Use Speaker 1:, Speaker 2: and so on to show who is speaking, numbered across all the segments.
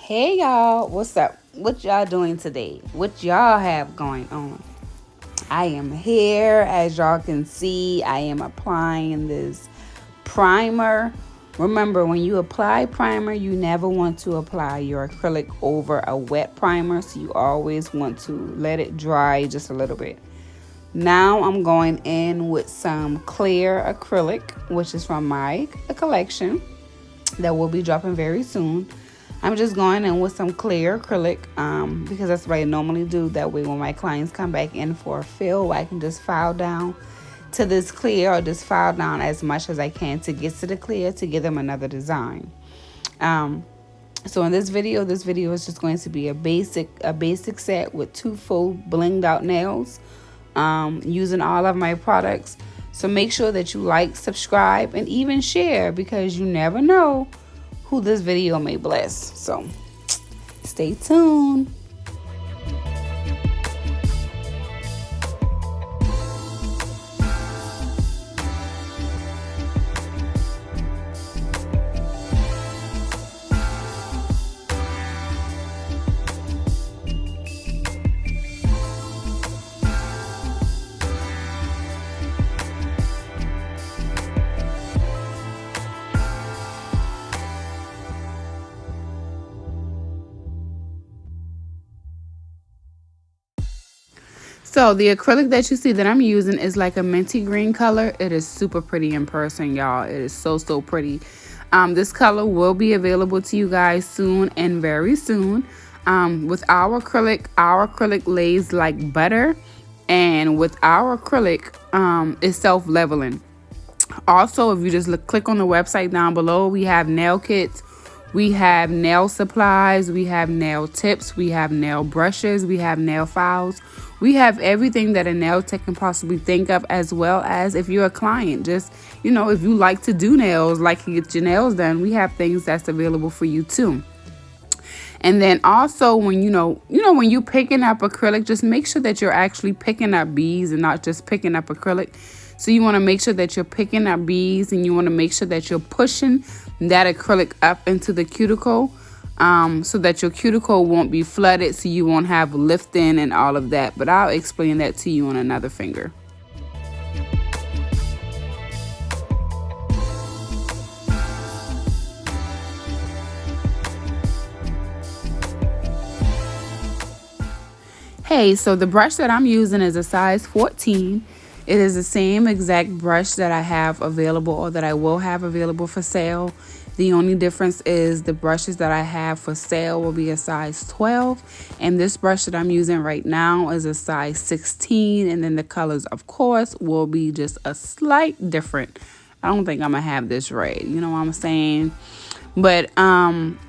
Speaker 1: Hey y'all, what's up? What y'all doing today? What y'all have going on? I am here, as y'all can see. I am applying this primer. Remember, when you apply primer, you never want to apply your acrylic over a wet primer, so you always want to let it dry just a little bit. Now I'm going in with some clear acrylic, which is from my collection that will be dropping very soon. I'm just going in with some clear acrylic because that's what I normally do. That way when my clients come back in for a fill, I can just file down to this clear or just file down as much as I can to get to the clear to give them another design. So in this video is just going to be a basic set with two full blinged out nails using all of my products. So make sure that you like, subscribe, and even share because you never know who this video may bless. So stay tuned. So the acrylic that you see that I'm using is like a minty green color. It is super pretty in person, y'all. It is so pretty. This color will be available to you guys soon and very soon. With our acrylic lays like butter, and with our acrylic, it's self-leveling. Also, if you just click on the website down below, we have nail kits. We have nail supplies, we have nail tips, we have nail brushes, we have nail files. We have everything that a nail tech can possibly think of, as well as if you're a client, just, if you like to do nails, like to get your nails done, we have things that's available for you too. And then also when when you're picking up acrylic, just make sure that you're actually picking up beads and not just picking up acrylic. So you want to make sure that you're picking up beads, and you want to make sure that you're pushing that acrylic up into the cuticle so that your cuticle won't be flooded, so you won't have lifting and all of that. But I'll explain that to you on another finger. Hey, so the brush that I'm using is a size 14. It is the same exact brush that I have available, or that I will have available for sale. The only difference is the brushes that I have for sale will be a size 12. And this brush that I'm using right now is a size 16. And then the colors, of course, will be just a slight different. I don't think I'm going to have this red. You know what I'm saying? But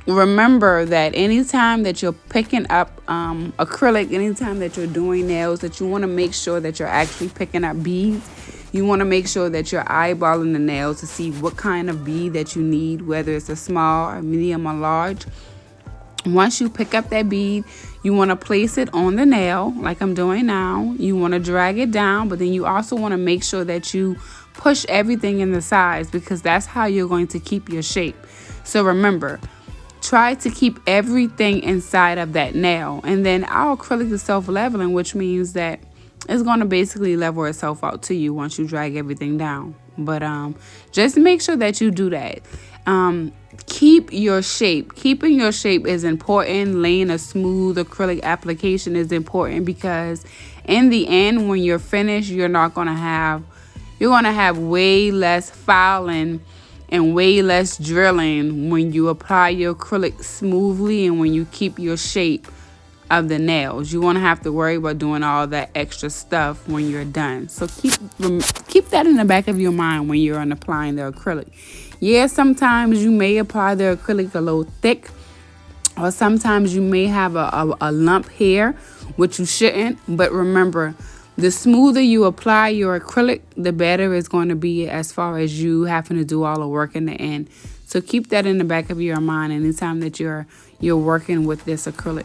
Speaker 1: remember that anytime that you're picking up acrylic, anytime that you're doing nails, that you want to make sure that you're actually picking up beads. You want to make sure that you're eyeballing the nails to see what kind of bead that you need, whether it's a small, a medium, or large. Once you pick up that bead, you want to place it on the nail like I'm doing now. You want to drag it down, but then you also want to make sure that you push everything in the sides, because that's how you're going to keep your shape. So remember, try to keep everything inside of that nail. And then our acrylic is self-leveling, which means that it's going to basically level itself out to you once you drag everything down. But just make sure that you do that. Keep your shape. Keeping your shape is important. Laying a smooth acrylic application is important, because in the end, when you're finished, you're going to have way less filing and way less drilling when you apply your acrylic smoothly, and when you keep your shape of the nails. You won't have to worry about doing all that extra stuff when you're done. So keep that in the back of your mind when you're applying the acrylic. Yeah, sometimes you may apply the acrylic a little thick, or sometimes you may have a lump here, which you shouldn't. But remember, the smoother you apply your acrylic, the better it's going to be as far as you having to do all the work in the end. So keep that in the back of your mind anytime that you're working with this acrylic.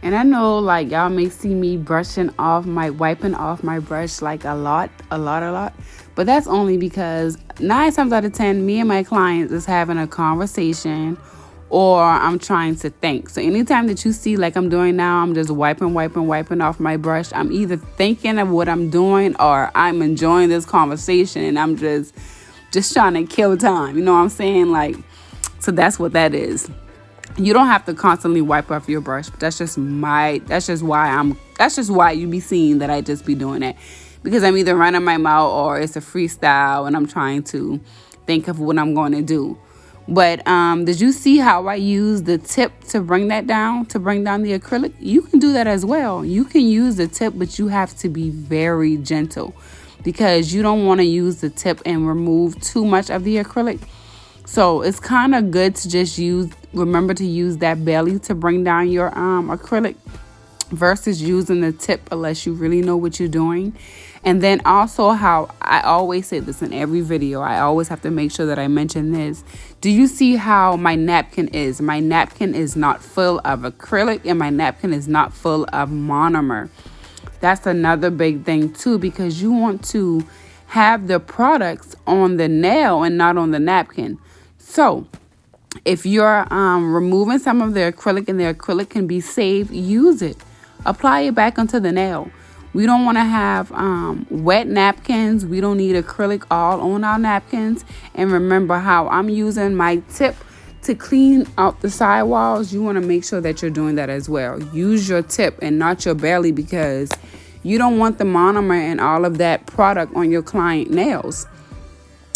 Speaker 1: And I know like y'all may see me wiping off my brush like a lot. But that's only because 9 times out of 10, me and my clients is having a conversation or I'm trying to think. So anytime that you see like I'm doing now, I'm just wiping off my brush. I'm either thinking of what I'm doing or I'm enjoying this conversation and I'm just trying to kill time. You know what I'm saying? Like, so that's what that is. You don't have to constantly wipe off your brush. But that's just why you be seeing that I just be doing that. Because I'm either running my mouth or it's a freestyle and I'm trying to think of what I'm going to do. But did you see how I use the tip to bring that down, to bring down the acrylic? You can do that as well. You can use the tip, but you have to be very gentle because you don't want to use the tip and remove too much of the acrylic. So it's kind of good to just remember to use that belly to bring down your acrylic versus using the tip unless you really know what you're doing. And then also how I always say this in every video, I always have to make sure that I mention this. Do you see how my napkin is? My napkin is not full of acrylic and my napkin is not full of monomer. That's another big thing too, because you want to have the products on the nail and not on the napkin. So if you're removing some of the acrylic and the acrylic can be saved, use it. Apply it back onto the nail. We don't want to have wet napkins. We don't need acrylic all on our napkins. And remember how I'm using my tip to clean out the sidewalls. You want to make sure that you're doing that as well. Use your tip and not your belly because you don't want the monomer and all of that product on your client nails.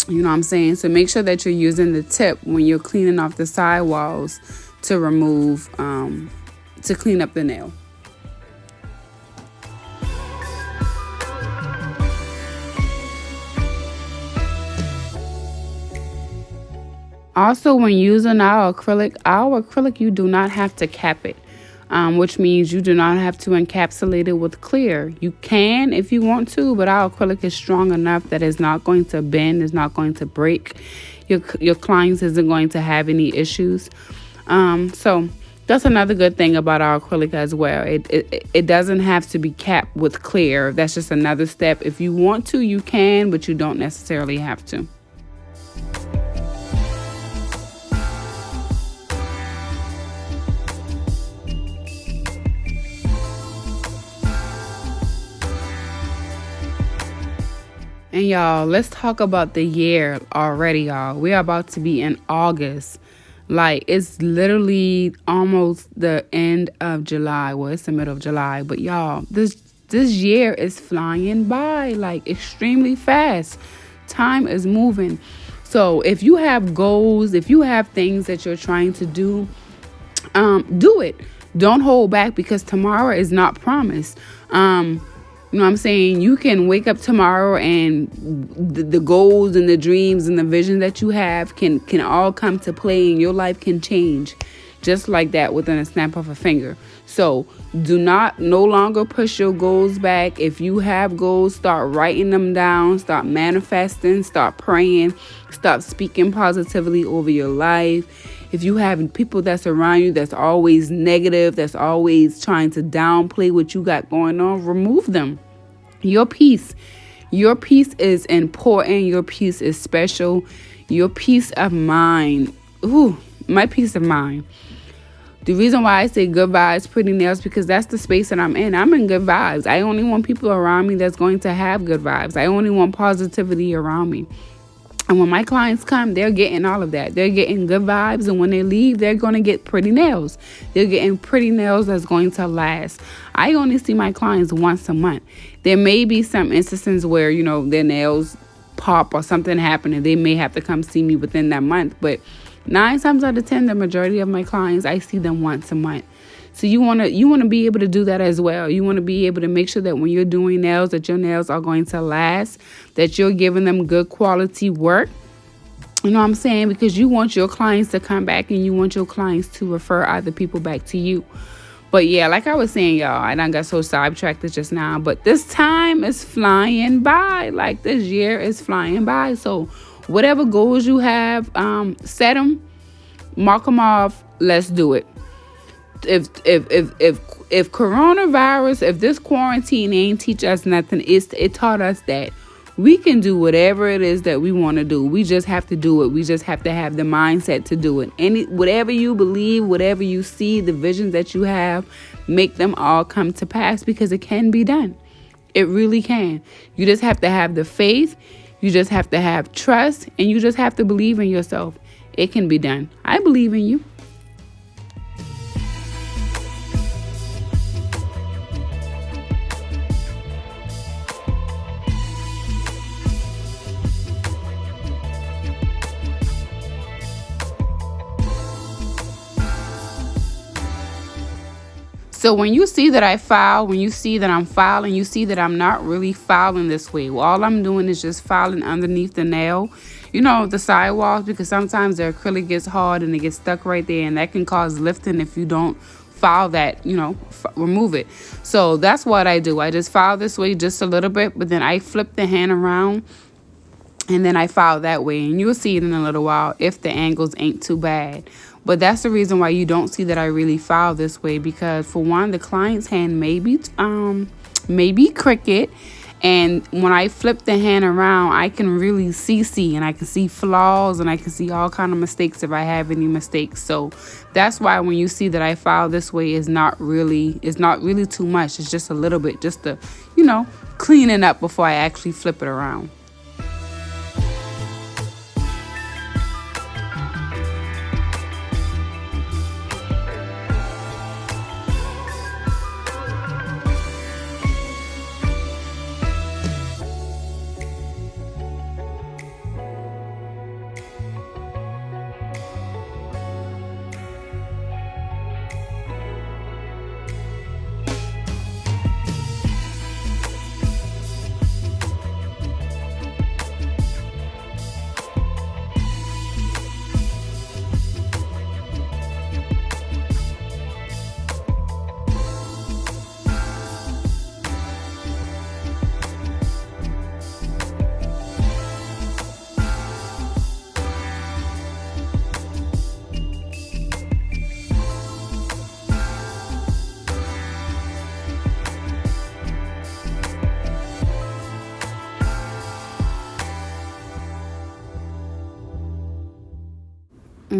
Speaker 1: You know what I'm saying? So make sure that you're using the tip when you're cleaning off the sidewalls to remove, to clean up the nail. Also, when using our acrylic, you do not have to cap it, which means you do not have to encapsulate it with clear. You can if you want to, but our acrylic is strong enough that it's not going to bend, it's not going to break. Your clients isn't going to have any issues. So that's another good thing about our acrylic as well. It doesn't have to be capped with clear. That's just another step. If you want to, you can, but you don't necessarily have to. And y'all, let's talk about the year already, y'all. We are about to be in August. Like, it's literally almost the end of July. Well, it's the middle of July. But y'all, this year is flying by, like, extremely fast. Time is moving. So if you have goals, if you have things that you're trying to do it. Don't hold back because tomorrow is not promised. You know what I'm saying? You can wake up tomorrow and the goals and the dreams and the vision that you have can all come to play and your life can change just like that within a snap of a finger. So no longer push your goals back. If you have goals, start writing them down, start manifesting, start praying, start speaking positively over your life. If you have people that's around you that's always negative, that's always trying to downplay what you got going on, remove them. Your peace is important. Your peace is special. Your peace of mind. Ooh, my peace of mind. The reason why I say good vibes, pretty nails, because that's the space that I'm in. I'm in good vibes. I only want people around me that's going to have good vibes. I only want positivity around me. And when my clients come, they're getting all of that. They're getting good vibes. And when they leave, they're going to get pretty nails. They're getting pretty nails that's going to last. I only see my clients once a month. There may be some instances where, you know, their nails pop or something happen and they may have to come see me within that month. But 9 times out of 10, the majority of my clients, I see them once a month. So you want to be able to do that as well. You want to be able to make sure that when you're doing nails, that your nails are going to last, that you're giving them good quality work. You know what I'm saying? Because you want your clients to come back and you want your clients to refer other people back to you. But yeah, like I was saying, y'all, I done got so sidetracked just now. But this time is flying by. Like, this year is flying by. So whatever goals you have, set them, mark them off. Let's do it. if coronavirus, if this quarantine ain't teach us nothing, it taught us that we can do whatever it is that we want to do. We just have to do it. We just have to have the mindset to do it. Whatever you believe, whatever you see, the visions that you have, make them all come to pass, because it can be done. It really can. You just have to have the faith. You just have to have trust, and you just have to believe in yourself. It can be done. I believe in you. So when you see that I file, when you see that I'm filing, you see that I'm not really filing this way. All I'm doing is just filing underneath the nail, the sidewalls, because sometimes the acrylic gets hard and it gets stuck right there, and that can cause lifting if you don't file that, remove it. So that's what I do. I just file this way just a little bit, but then I flip the hand around and then I file that way, and you'll see it in a little while if the angles ain't too bad. But that's the reason why you don't see that I really file this way, because for one, the client's hand may be crooked, and when I flip the hand around, I can really see, and I can see flaws, and I can see all kind of mistakes if I have any mistakes. So that's why when you see that I file this way, it's not really too much. It's just a little bit, just to clean it up before I actually flip it around.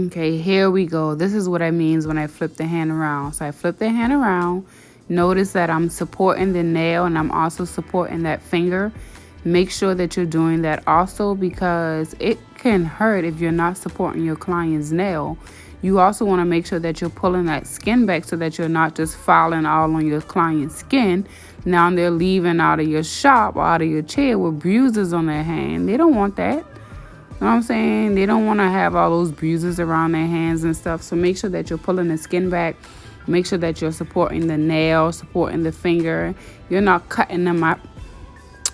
Speaker 1: Okay, here we go. This is what I means when I flip the hand around. So I flip the hand around. Notice that I'm supporting the nail, and I'm also supporting that finger. Make sure that you're doing that also, because it can hurt if you're not supporting your client's nail. You also want to make sure that you're pulling that skin back so that you're not just filing all on your client's skin. Now they're leaving out of your shop or out of your chair with bruises on their hand. They don't want that. You know what I'm saying? They don't want to have all those bruises around their hands and stuff. So make sure that you're pulling the skin back. Make sure that you're supporting the nail, supporting the finger. You're not cutting them up.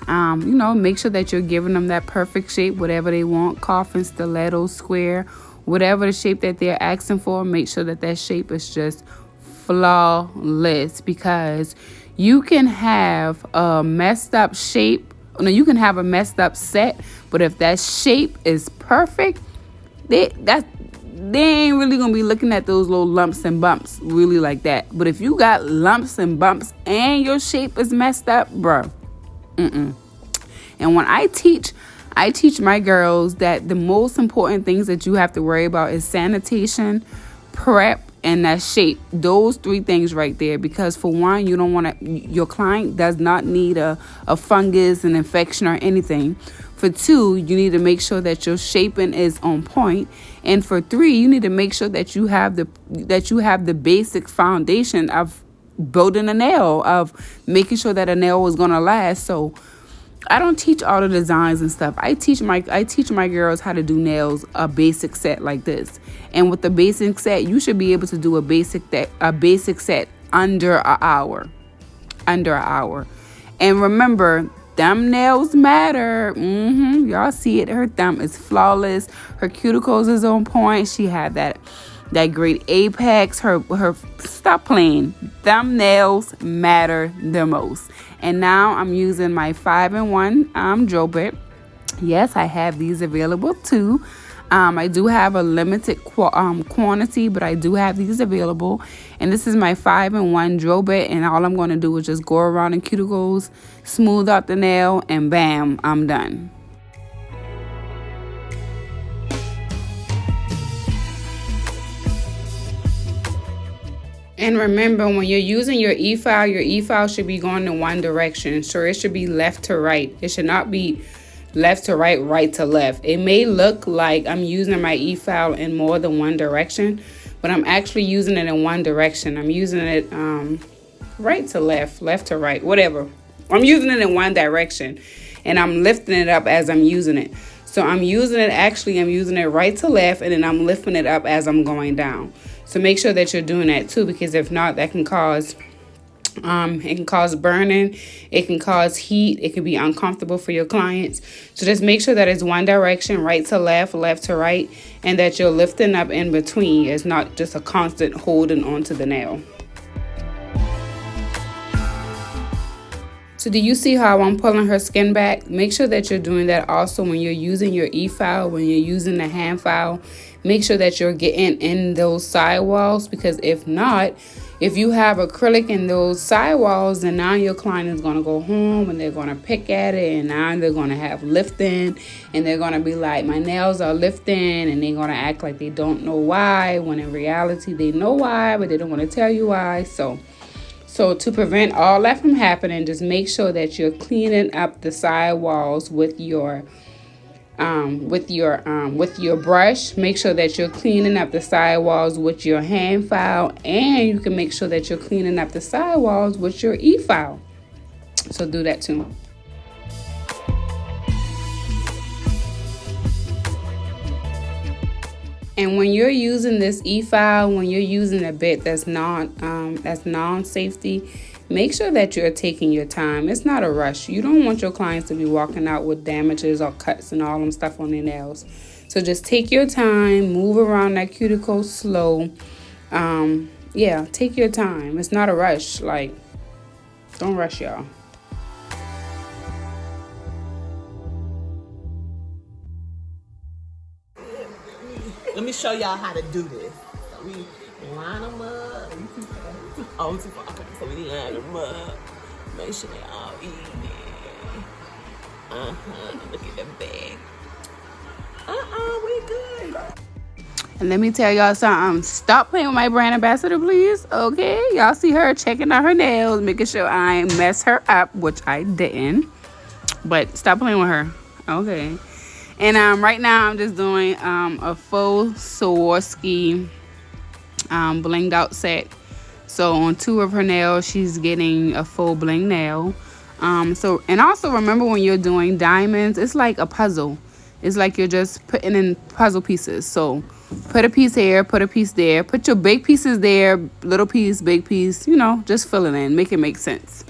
Speaker 1: Make sure that you're giving them that perfect shape, whatever they want, coffin, stiletto, square, whatever the shape that they're asking for. Make sure that that shape is just flawless, because you can have a messed up shape. No, you can have a messed up set, but if that shape is perfect, they ain't really gonna be looking at those little lumps and bumps really like that. But if you got lumps and bumps and your shape is messed up, bro, And when I teach my girls that the most important things that you have to worry about is sanitation, prep, and that shape. Those three things right there, because for one, you don't want to, your client does not need a fungus, an infection, or anything. For two, you need to make sure that your shaping is on point. And for three, you need to make sure that you have the basic foundation of building a nail, of making sure that a nail is going to last. So I don't teach all the designs and stuff. I teach my girls how to do nails, a basic set like this. And with the basic set, you should be able to do a basic set under an hour. And remember, thumbnails matter. Y'all see it. Her thumb is flawless. Her cuticles is on point. She had that great apex. Her stop playing. Thumbnails matter the most. And now I'm using my 5-in-1 drill bit. Yes, I have these available too. I do have a limited quantity, but I do have these available. And this is my 5-in-1 drill bit. And all I'm going to do is just go around the cuticles, smooth out the nail, and bam, I'm done. And remember, when you're using your e-file should be going in one direction. So it should be left to right. It should not be left to right, right to left. It may look like I'm using my e-file in more than one direction, but I'm actually using it in one direction. I'm using it right to left, left to right, whatever. I'm using it in one direction, and I'm lifting it up as I'm using it. So I'm using it right to left, and then I'm lifting it up as I'm going down. So make sure that you're doing that too, because if not, that can cause burning, it can cause heat, it can be uncomfortable for your clients. So just make sure that it's one direction, right to left, left to right, and that you're lifting up in between. It's not just a constant holding onto the nail. So do you see how I'm pulling her skin back? Make sure that you're doing that also when you're using your e-file, when you're using the hand file. Make sure that you're getting in those sidewalls, because if not, if you have acrylic in those sidewalls, then now your client is going to go home and they're going to pick at it, and now they're going to have lifting, and they're going to be like, my nails are lifting, and they're going to act like they don't know why, when in reality they know why, but they don't want to tell you why. So to prevent all that from happening, just make sure that you're cleaning up the sidewalls with your brush. Make sure that you're cleaning up the sidewalls with your hand file, and you can make sure that you're cleaning up the sidewalls with your e-file. So do that too. And when you're using this e-file, when you're using a bit that's non-safety, make sure that you're taking your time. It's not a rush. You don't want your clients to be walking out with damages or cuts and all them stuff on their nails. So just take your time, move around that cuticle slow. Yeah, take your time. It's not a rush. Like, don't rush, y'all.
Speaker 2: Let me show y'all how to do this. So we line them up. Oh, too far. Okay, so we line them up. Make sure they all even. Look at the bag. We good.
Speaker 1: And let me tell y'all something. Stop playing with my brand ambassador, please. Okay? Y'all see her checking out her nails, making sure I ain't mess her up, which I didn't. But stop playing with her. Okay. And right now I'm just doing a full Swarovski blinged out set. So on 2 of her nails, she's getting a full bling nail. And also remember, when you're doing diamonds, it's like a puzzle. It's like you're just putting in puzzle pieces. So put a piece here, put a piece there, put your big pieces there, little piece, big piece, just fill it in, make it make sense.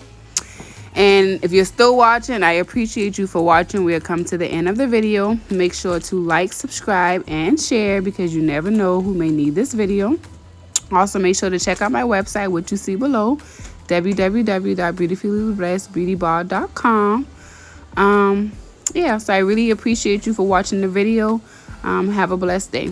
Speaker 1: And if you're still watching, I appreciate you for watching. We have come to the end of the video. Make sure to like, subscribe, and share, because you never know who may need this video. Also, make sure to check out my website, which you see below, www.beautifullyblessedbeautybar.com. So I really appreciate you for watching the video. Have a blessed day.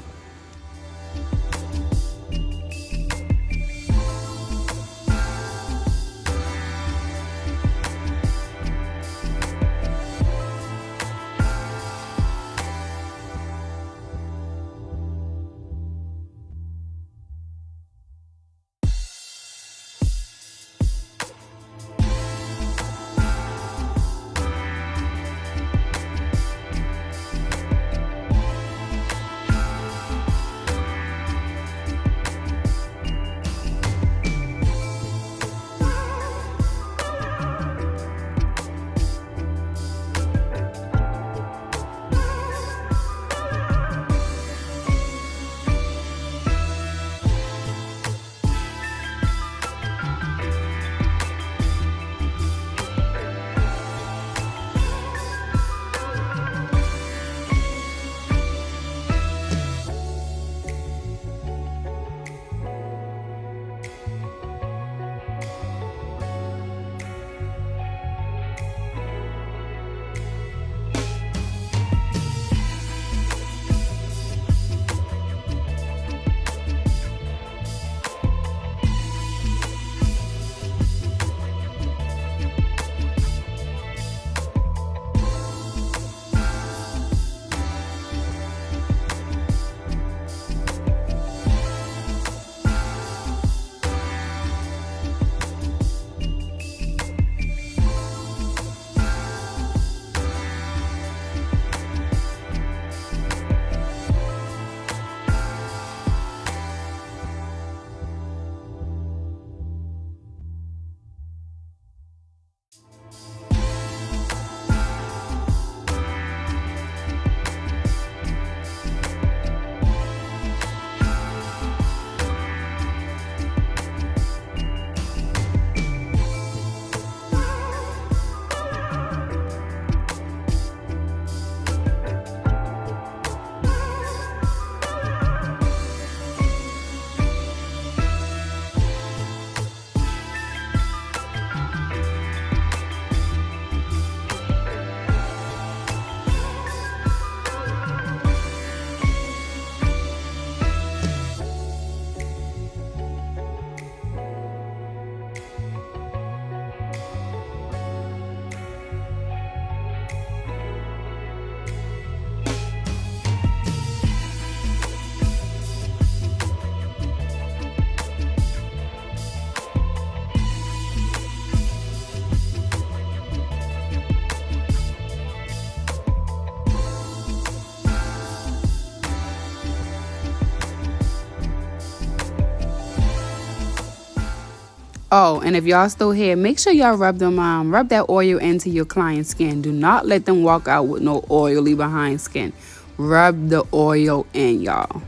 Speaker 1: Oh, and if y'all still here, make sure y'all rub that oil into your client's skin. Do not let them walk out with no oily behind skin. Rub the oil in, y'all.